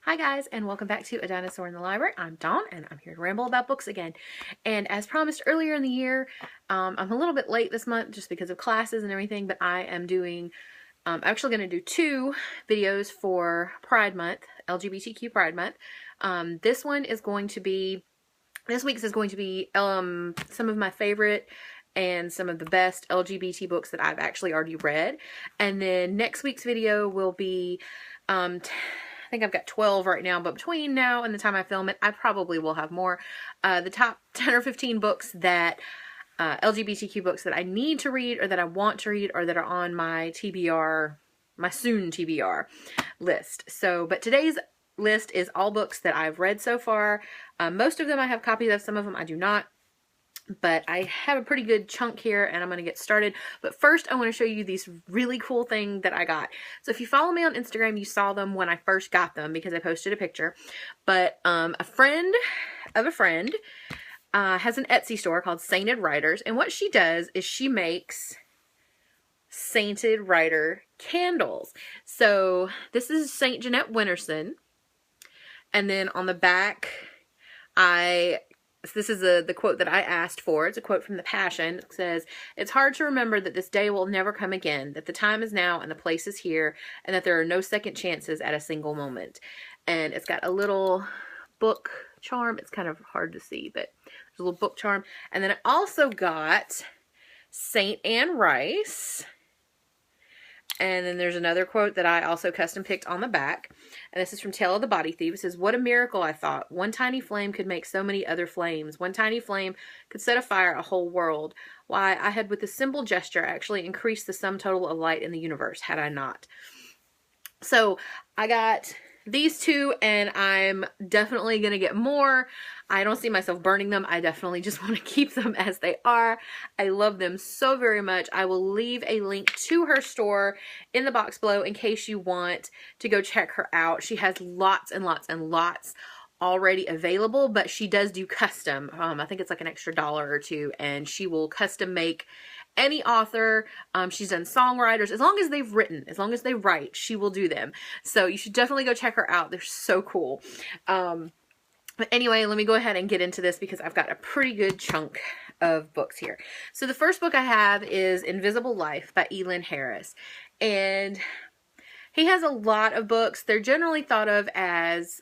Hi guys, and welcome back to A Dinosaur in the Library. I'm Dawn, and I'm here to ramble about books again. And as promised earlier in the year, I'm a little bit late this month just because of classes and everything, but I am doing, actually going to do 2 videos for Pride Month, LGBTQ Pride Month. This week's is going to be some of my favorite and some of the best LGBT books that I've actually already read. And then next week's video will be, I think I've got 12 right now, but between now and the time I film it, I probably will have more. The top 10 or 15 books that, LGBTQ books that I need to read or that I want to read or that are on my TBR, my soon TBR list. So, but today's list is all books that I've read so far. Most of them I have copies of, some of them I do not. But I have a pretty good chunk here and I'm going to get started. But first I want to show you these really cool thing that I got. So if you follow me on Instagram, you saw them when I first got them because I posted a picture. But a friend of a friend has an Etsy store called Sainted Writers. And what she does is she makes Sainted Writer candles. So this is Saint Jeanette Winterson. And then on the back, this is the quote that I asked for. It's a quote from The Passion. It says, "It's hard to remember that this day will never come again, that the time is now and the place is here, and that there are no second chances at a single moment." And it's got a little book charm. It's kind of hard to see, but there's a little book charm. And then I also got Saint Anne Rice. And then there's another quote that I also custom picked on the back. And this is from Tale of the Body Thief. It says, "What a miracle, I thought. One tiny flame could make so many other flames. One tiny flame could set afire a whole world. Why, I had with a simple gesture actually increased the sum total of light in the universe, had I not." So I got these 2 and I'm definitely going to get more. I don't see myself burning them. I definitely just want to keep them as they are. I love them so very much. I will leave a link to her store in the box below in case you want to go check her out. She has lots and lots and lots already available, but she does do custom. I think it's like an extra $1 or $2, and she will custom make any author. She's done songwriters. As long as they've written, as long as they write, she will do them. So you should definitely go check her out. They're so cool. But anyway, let me go ahead and get into this because I've got a pretty good chunk of books here. So the first book I have is Invisible Life by Elin Harris. And he has a lot of books. They're generally thought of as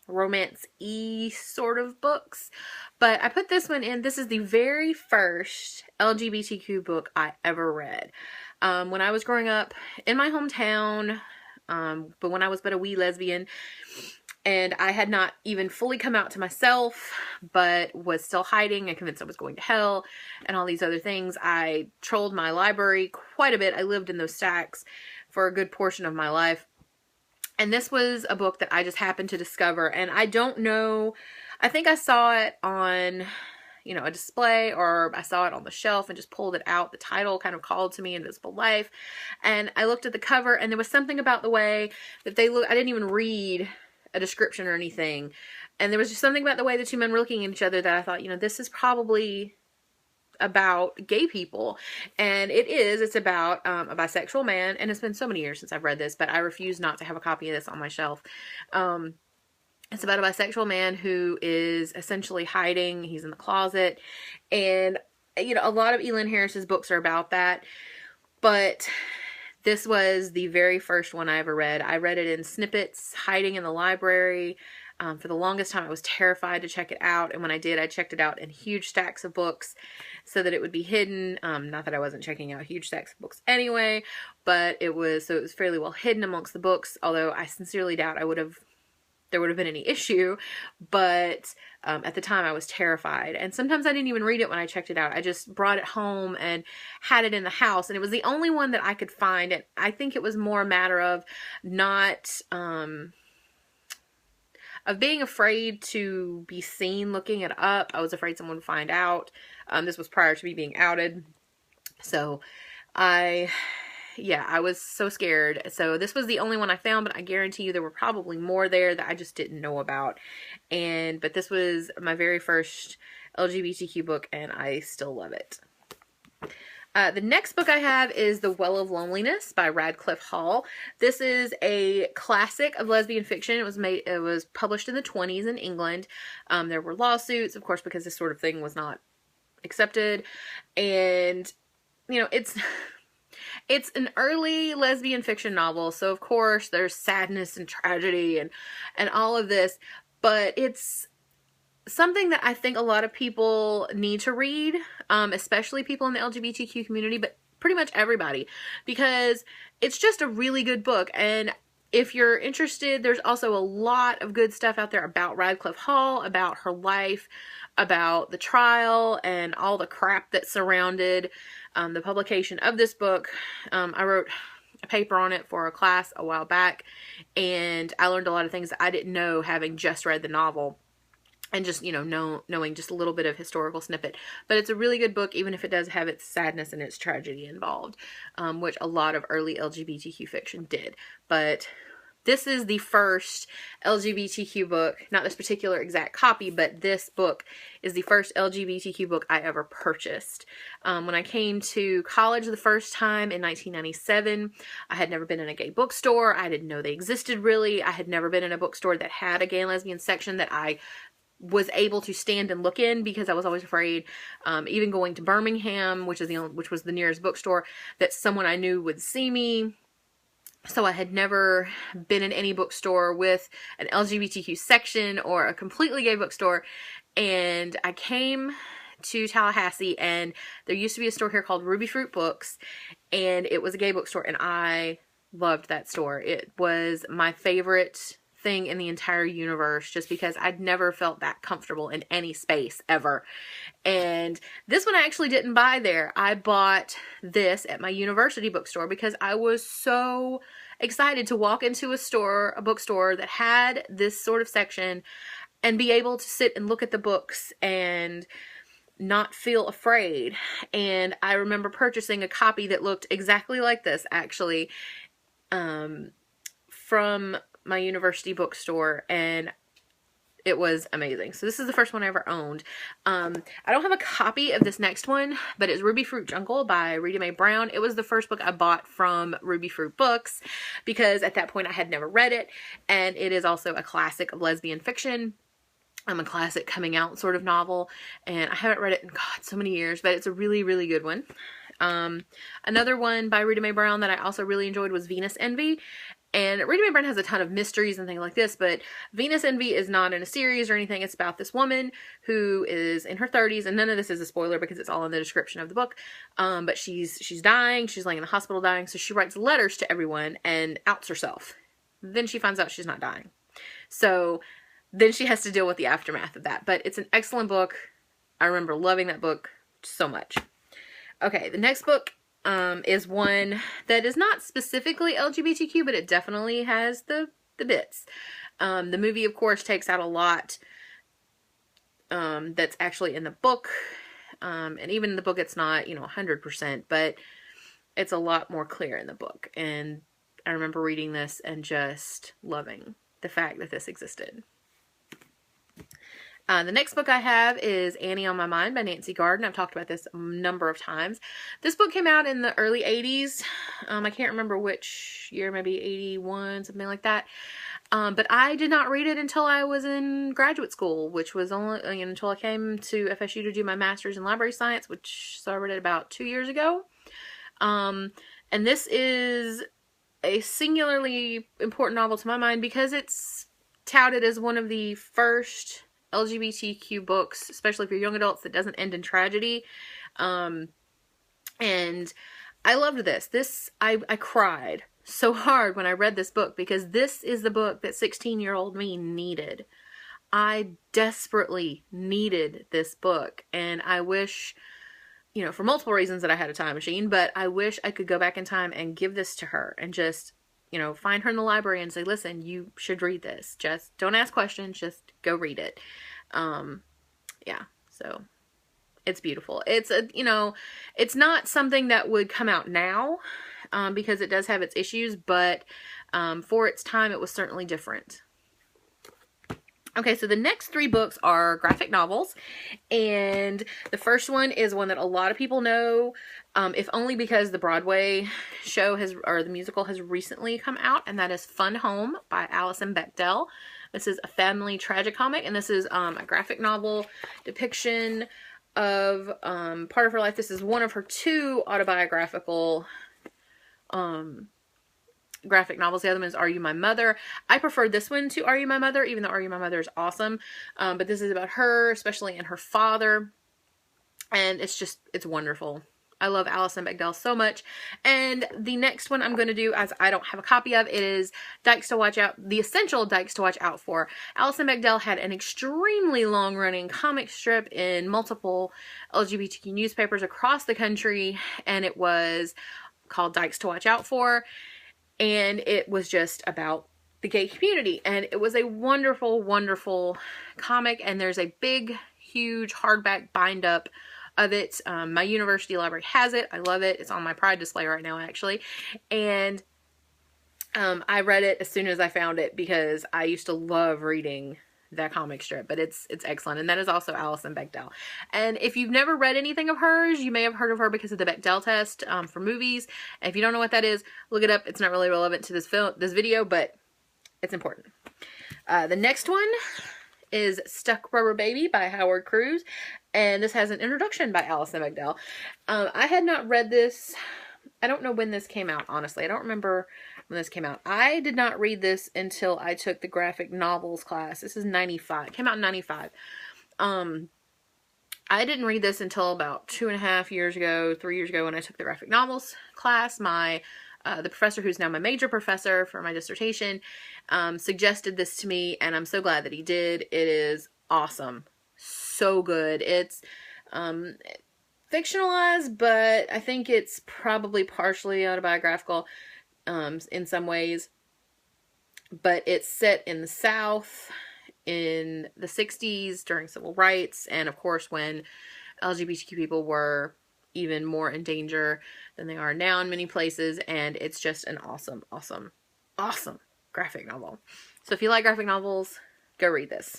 romance-y sort of books. But I put this one in. This is the very first LGBTQ book I ever read. When I was growing up in my hometown, but when I was but a wee lesbian, and I had not even fully come out to myself, but was still hiding and convinced I was going to hell and all these other things. I trolled my library quite a bit. I lived in those stacks for a good portion of my life. And this was a book that I just happened to discover. And I don't know, I think I saw it on, you know, a display, or I saw it on the shelf and just pulled it out. The title kind of called to me, Invisible Life. And I looked at the cover and there was something about the way that they look. I didn't even read a description or anything. And there was just something about the way the 2 men were looking at each other that I thought, you know, this is probably about gay people. And it is. It's about a bisexual man. And it's been so many years since I've read this, but I refuse not to have a copy of this on my shelf. It's about a bisexual man who is essentially hiding. He's in the closet. And, you know, a lot of Elin Harris's books are about that. But this was the very first one I ever read. I read it in snippets, hiding in the library. For the longest time, I was terrified to check it out. And when I did, I checked it out in huge stacks of books so that it would be hidden. Not that I wasn't checking out huge stacks of books anyway, but it was fairly well hidden amongst the books. Although I sincerely doubt there would have been any issue. But at the time, I was terrified. And sometimes I didn't even read it when I checked it out. I just brought it home and had it in the house. And it was the only one that I could find. And I think it was more a matter of not... of being afraid to be seen looking it up. I was afraid someone would find out. This was prior to me being outed. So I was so scared. So this was the only one I found, but I guarantee you there were probably more there that I just didn't know about. But this was my very first LGBTQ book and I still love it. The next book I have is The Well of Loneliness by Radcliffe Hall. This is a classic of lesbian fiction. It was published in the 1920s in England. There were lawsuits, of course, because this sort of thing was not accepted. And, you know, it's an early lesbian fiction novel, so of course there's sadness and tragedy and all of this, but it's something that I think a lot of people need to read, especially people in the LGBTQ community, but pretty much everybody, because it's just a really good book. And if you're interested, there's also a lot of good stuff out there about Radcliffe Hall, about her life, about the trial, and all the crap that surrounded the publication of this book. I wrote a paper on it for a class a while back, and I learned a lot of things that I didn't know having just read the novel. And just, you know, knowing just a little bit of historical snippet. But it's a really good book, even if it does have its sadness and its tragedy involved, which a lot of early LGBTQ fiction did. But this is the first LGBTQ book, not this particular exact copy, but this book is the first LGBTQ book I ever purchased. When I came to college the first time in 1997, I had never been in a gay bookstore. I didn't know they existed, really. I had never been in a bookstore that had a gay and lesbian section that I was able to stand and look in, because I was always afraid, even going to Birmingham, which was the nearest bookstore, that someone I knew would see me. So I had never been in any bookstore with an LGBTQ section or a completely gay bookstore. And I came to Tallahassee, and there used to be a store here called Ruby Fruit Books, and it was a gay bookstore, and I loved that store. It was my favorite thing in the entire universe, just because I'd never felt that comfortable in any space ever. And this one I actually didn't buy there. I bought this at my university bookstore because I was so excited to walk into a bookstore that had this sort of section and be able to sit and look at the books and not feel afraid. And I remember purchasing a copy that looked exactly like this, actually, from my university bookstore, and it was amazing. So this is the first one I ever owned. I don't have a copy of this next one, but it's Ruby Fruit Jungle by Rita Mae Brown. It was the first book I bought from Ruby Fruit Books, because at that point I had never read it, and it is also a classic of lesbian fiction. A classic coming out sort of novel, and I haven't read it in, God, so many years, but it's a really, really good one. Another one by Rita Mae Brown that I also really enjoyed was Venus Envy. And Rita Mae Brown has a ton of mysteries and things like this, but Venus Envy is not in a series or anything. It's about this woman who is in her 30s, and none of this is a spoiler because it's all in the description of the book. But she's dying. She's laying in the hospital dying, so she writes letters to everyone and outs herself. Then she finds out she's not dying. So then she has to deal with the aftermath of that. But it's an excellent book. I remember loving that book so much. Okay, the next book is one that is not specifically LGBTQ, but it definitely has the bits. The movie, of course, takes out a lot that's actually in the book. And even in the book, it's not, 100%, but it's a lot more clear in the book. And I remember reading this and just loving the fact that this existed. The next book I have is Annie on My Mind by Nancy Garden. I've talked about this a number of times. This book came out in the early 80s. I can't remember which year, maybe 81, something like that. But I did not read it until I was in graduate school, which was only until I came to FSU to do my master's in library science, so I read it about 2 years ago. And this is a singularly important novel to my mind because it's touted as one of the first LGBTQ books, especially for young adults, that doesn't end in tragedy. And I loved this. I cried so hard when I read this book because this is the book that 16-year-old me needed. I desperately needed this book, and I wish, for multiple reasons that I had a time machine, but I wish I could go back in time and give this to her and just, find her in the library and say, listen, you should read this. Just don't ask questions. Just go read it. Yeah, so it's beautiful. It's it's not something that would come out now, because it does have its issues, but, for its time, it was certainly different. Okay, so the next 3 books are graphic novels, and the first one is one that a lot of people know, if only because the Broadway show or the musical has recently come out, and that is Fun Home by Alison Bechdel. This is a family tragicomic, and this is a graphic novel depiction of part of her life. This is one of her 2 autobiographical graphic novels. The other one is Are You My Mother? I prefer this one to Are You My Mother, even though Are You My Mother is awesome. But this is about her, especially, and her father. And it's wonderful. I love Alison Bechdel so much. And the next one I'm going to do, as I don't have a copy of, it is Dykes to Watch Out, The Essential Dykes to Watch Out For. Alison Bechdel had an extremely long-running comic strip in multiple LGBTQ newspapers across the country, and it was called Dykes to Watch Out For. And it was just about the gay community. And it was a wonderful, wonderful comic. And there's a big, huge hardback bind up of it. My university library has it. I love it. It's on my Pride display right now, actually. And I read it as soon as I found it because I used to love reading that comic strip, but it's excellent. And that is also Alison Bechdel. And if you've never read anything of hers, you may have heard of her because of the Bechdel test for movies. And if you don't know what that is, look it up. It's not really relevant to this video, but it's important. The next one is Stuck Rubber Baby by Howard Cruz, and this has an introduction by Alison Bechdel. I had not read this. I don't know when this came out, honestly. I don't remember when this came out. I did not read this until I took the graphic novels class. This is 95. It came out in 95. I didn't read this until about 2.5 years ago, 3 years ago when I took the graphic novels class. The professor who's now my major professor for my dissertation suggested this to me, and I'm so glad that he did. It is awesome. So good. It's fictionalized, but I think it's probably partially autobiographical in some ways. But it's set in the South in the 60s during civil rights, and of course when LGBTQ people were even more in danger than they are now in many places. And it's just an awesome, awesome, awesome graphic novel. So if you like graphic novels, go read this.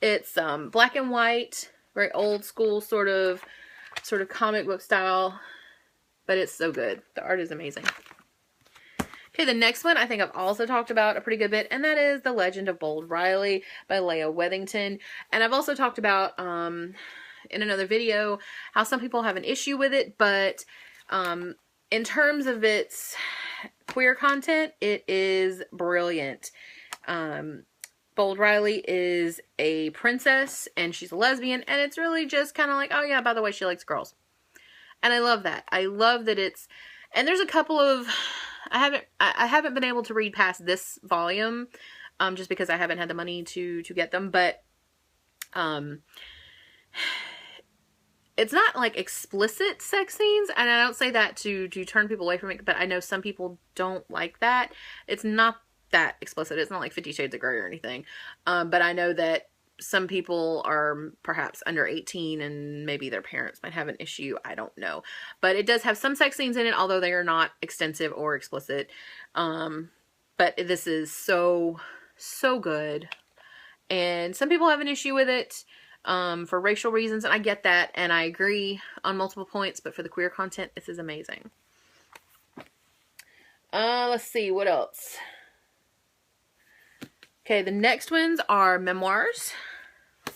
It's black and white, very old school sort of comic book style, but it's so good. The art is amazing. Okay, the next one I think I've also talked about a pretty good bit, and that is The Legend of Bold Riley by Leah Wethington. And I've also talked about in another video how some people have an issue with it, but in terms of its queer content, it is brilliant. Bold Riley is a princess, and she's a lesbian, and it's really just kind of like, oh yeah, by the way, she likes girls. And I love that. I love that it's, and there's a couple of, I haven't been able to read past this volume, just because I haven't had the money to get them, but, it's not like explicit sex scenes, and I don't say that to turn people away from it, but I know some people don't like that. It's not that explicit. It's not like 50 Shades of Grey or anything. But I know that some people are perhaps under 18 and maybe their parents might have an issue. I don't know. But it does have some sex scenes in it, although they are not extensive or explicit. But this is so, so good. And some people have an issue with it for racial reasons, and I get that, and I agree on multiple points, but for the queer content, this is amazing. Let's see, what else? Okay, the next ones are memoirs.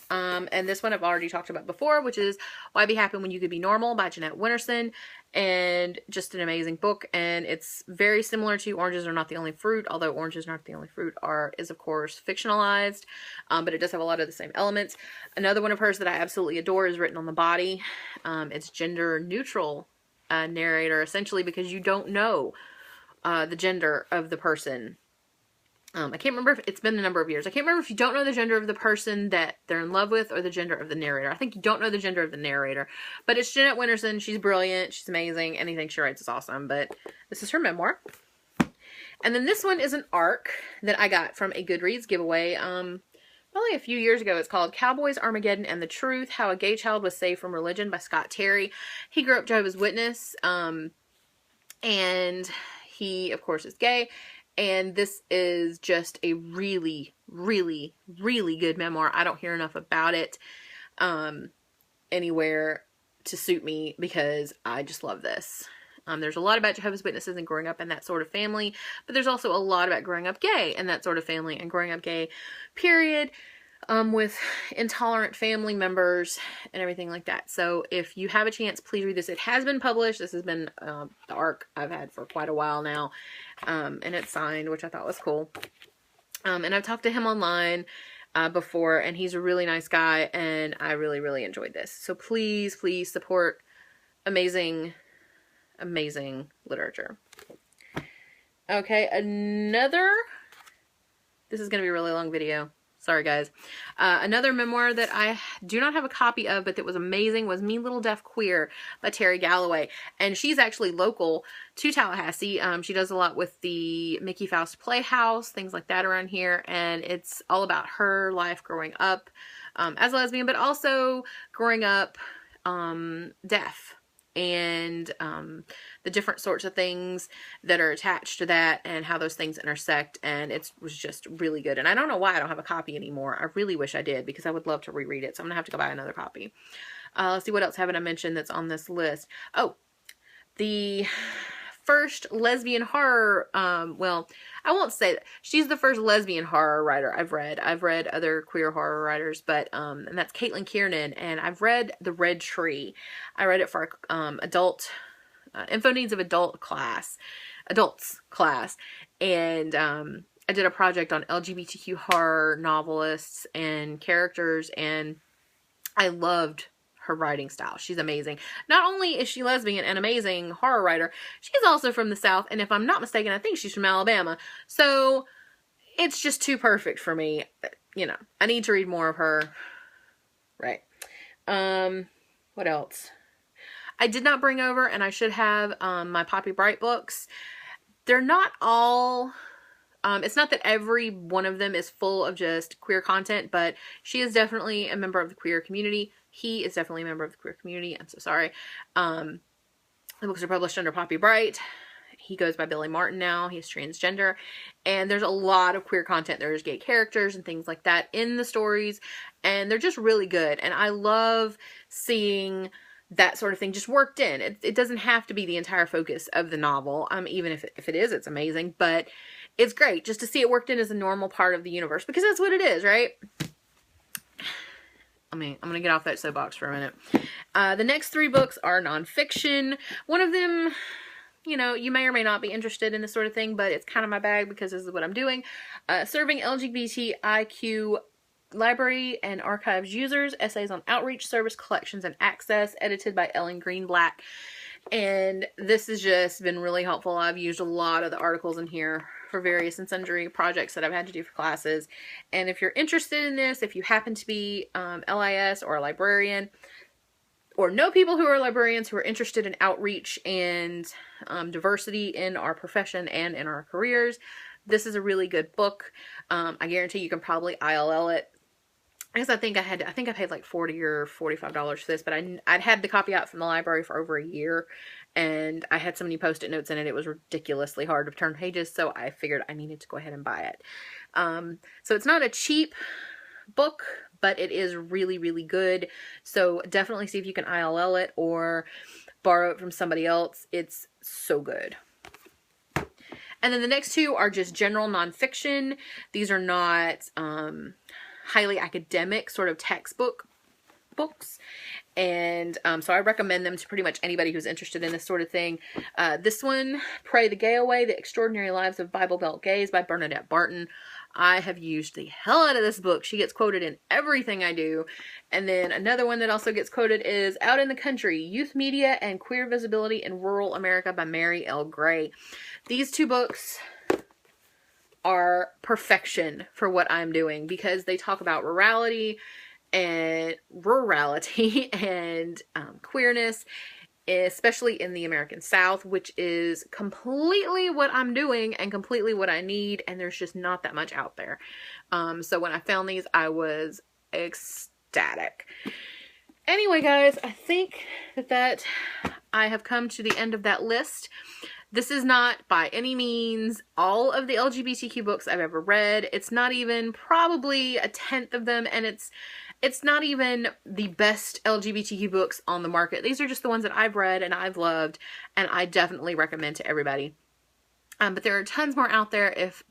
And this one I've already talked about before, which is Why Be Happy When You Could Be Normal by Jeanette Winterson. And just an amazing book. And it's very similar to Oranges Are Not the Only Fruit, although Oranges Are Not the Only Fruit is of course fictionalized. But it does have a lot of the same elements. Another one of hers that I absolutely adore is Written on the Body. It's gender neutral narrator, essentially, because you don't know the gender of the person. I can't remember if it's been a number of years. I can't remember if you don't know the gender of the person that they're in love with or the gender of the narrator. I think you don't know the gender of the narrator. But it's Jeanette Winterson. She's brilliant. She's amazing. Anything she writes is awesome. But this is her memoir. And then this one is an ARC that I got from a Goodreads giveaway probably a few years ago. It's called Cowboyz Armageddon and the Truth, How a Gay Child Was Saved from Religion by Scott Terry. He grew up Jehovah's Witness. And he, of course, is gay. And this is just a really, really, really good memoir. I don't hear enough about it anywhere to suit me because I just love this. There's a lot about Jehovah's Witnesses and growing up in that sort of family, but there's also a lot about growing up gay and that sort of family and growing up gay, period, with intolerant family members and everything like that. So if you have a chance, please read this. It has been published. This has been the ARC I've had for quite a while now, and it's signed, which I thought was cool. And I've talked to him online before, and he's a really nice guy, and I really, really enjoyed this. So please, please support amazing, amazing literature. Okay, this is going to be a really long video. Sorry, guys. Another memoir that I do not have a copy of, but that was amazing, was Me Little Deaf Queer by Terry Galloway. And she's actually local to Tallahassee. She does a lot with the Mickey Faust Playhouse, things like that around here. And it's all about her life growing up as a lesbian, but also growing up deaf. And the different sorts of things that are attached to that and how those things intersect, and it was just really good. And I don't know why I don't have a copy anymore. I really wish I did, because I would love to reread it, so I'm gonna have to go buy another copy. Let's see, what else haven't I mentioned that's on this list? Oh, the first lesbian horror, well, I won't say that. She's the first lesbian horror writer I've read. I've read other queer horror writers, but, and that's Caitlin Kiernan, and I've read The Red Tree. I read it for, adult, info needs of adults class, and, I did a project on LGBTQ horror novelists and characters, and I loved her writing style. She's amazing. Not only is she lesbian and amazing horror writer, she's also from the South, and if I'm not mistaken, I think she's from Alabama. So it's just too perfect for me. You know, I need to read more of her. Right. What else? I did not bring over, and I should have, my Poppy Bright books. They're not all, it's not that every one of them is full of just queer content, but she is definitely a member of the queer community. He is definitely a member of the queer community. I'm so sorry. The books are published under Poppy Bright. He goes by Billy Martin now. He's transgender. And there's a lot of queer content. There's gay characters and things like that in the stories. And they're just really good. And I love seeing that sort of thing just worked in. It doesn't have to be the entire focus of the novel. Even if it is, it's amazing. But it's great just to see it worked in as a normal part of the universe. Because that's what it is, right? I'm going to get off that soapbox for a minute. The next 3 books are nonfiction. One of them, you know, you may or may not be interested in this sort of thing, but it's kind of my bag because this is what I'm doing. Serving LGBTIQ library and archives users, essays on outreach, service, collections, and access, edited by Ellen Greenblatt. And this has just been really helpful. I've used a lot of the articles in here for various and sundry projects that I've had to do for classes. And if you're interested in this, if you happen to be LIS or a librarian, or know people who are librarians who are interested in outreach and diversity in our profession and in our careers, this is a really good book. I guarantee you can probably ILL it. I guess I think I paid like $40 or $45 for this, but I'd had the copy out from the library for over a year, and I had so many post-it notes in it, it was ridiculously hard to turn pages, so I figured I needed to go ahead and buy it. So it's not a cheap book, but it is really, really good, so definitely see if you can ILL it or borrow it from somebody else. It's so good. And then the next 2 are just general nonfiction. These are not highly academic sort of textbook books, and so I recommend them to pretty much anybody who's interested in this sort of thing. This one, Pray the Gay Away, The Extraordinary Lives of Bible Belt Gays by Bernadette Barton. I have used the hell out of this book. She gets quoted in everything I do. And then another one that also gets quoted is Out in the Country, Youth Media and Queer Visibility in Rural America by Mary L. Gray. These 2 books are perfection for what I'm doing, because they talk about rurality and queerness, especially in the American South, which is completely what I'm doing and completely what I need, and there's just not that much out there. So when I found these, I was ecstatic. Anyway, guys, I think that I have come to the end of that list. This is not by any means all of the LGBTQ books I've ever read. It's not even probably a tenth of them, and it's not even the best LGBTQ books on the market. These are just the ones that I've read and I've loved, and I definitely recommend to everybody. But there are tons more out there. If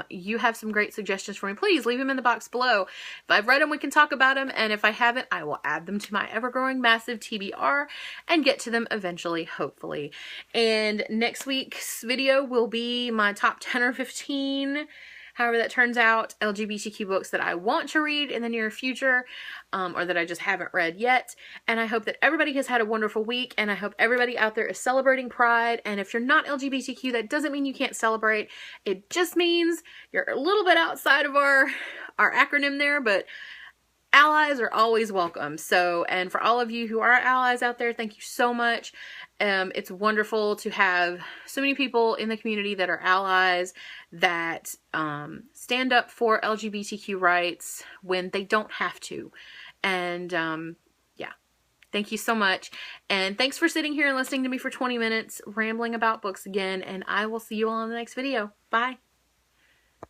you have some great suggestions for me, please leave them in the box below. If I've read them, we can talk about them. And if I haven't, I will add them to my ever-growing massive TBR and get to them eventually, hopefully. And next week's video will be my top 10 or 15, however that turns out, LGBTQ books that I want to read in the near future, or that I just haven't read yet. And I hope that everybody has had a wonderful week, and I hope everybody out there is celebrating Pride. And if you're not LGBTQ, that doesn't mean you can't celebrate. It just means you're a little bit outside of our acronym there, but allies are always welcome. So, and for all of you who are allies out there, thank you so much. It's wonderful to have so many people in the community that are allies, that stand up for LGBTQ rights when they don't have to. And yeah, thank you so much. And thanks for sitting here and listening to me for 20 minutes rambling about books again. And I will see you all in the next video. Bye.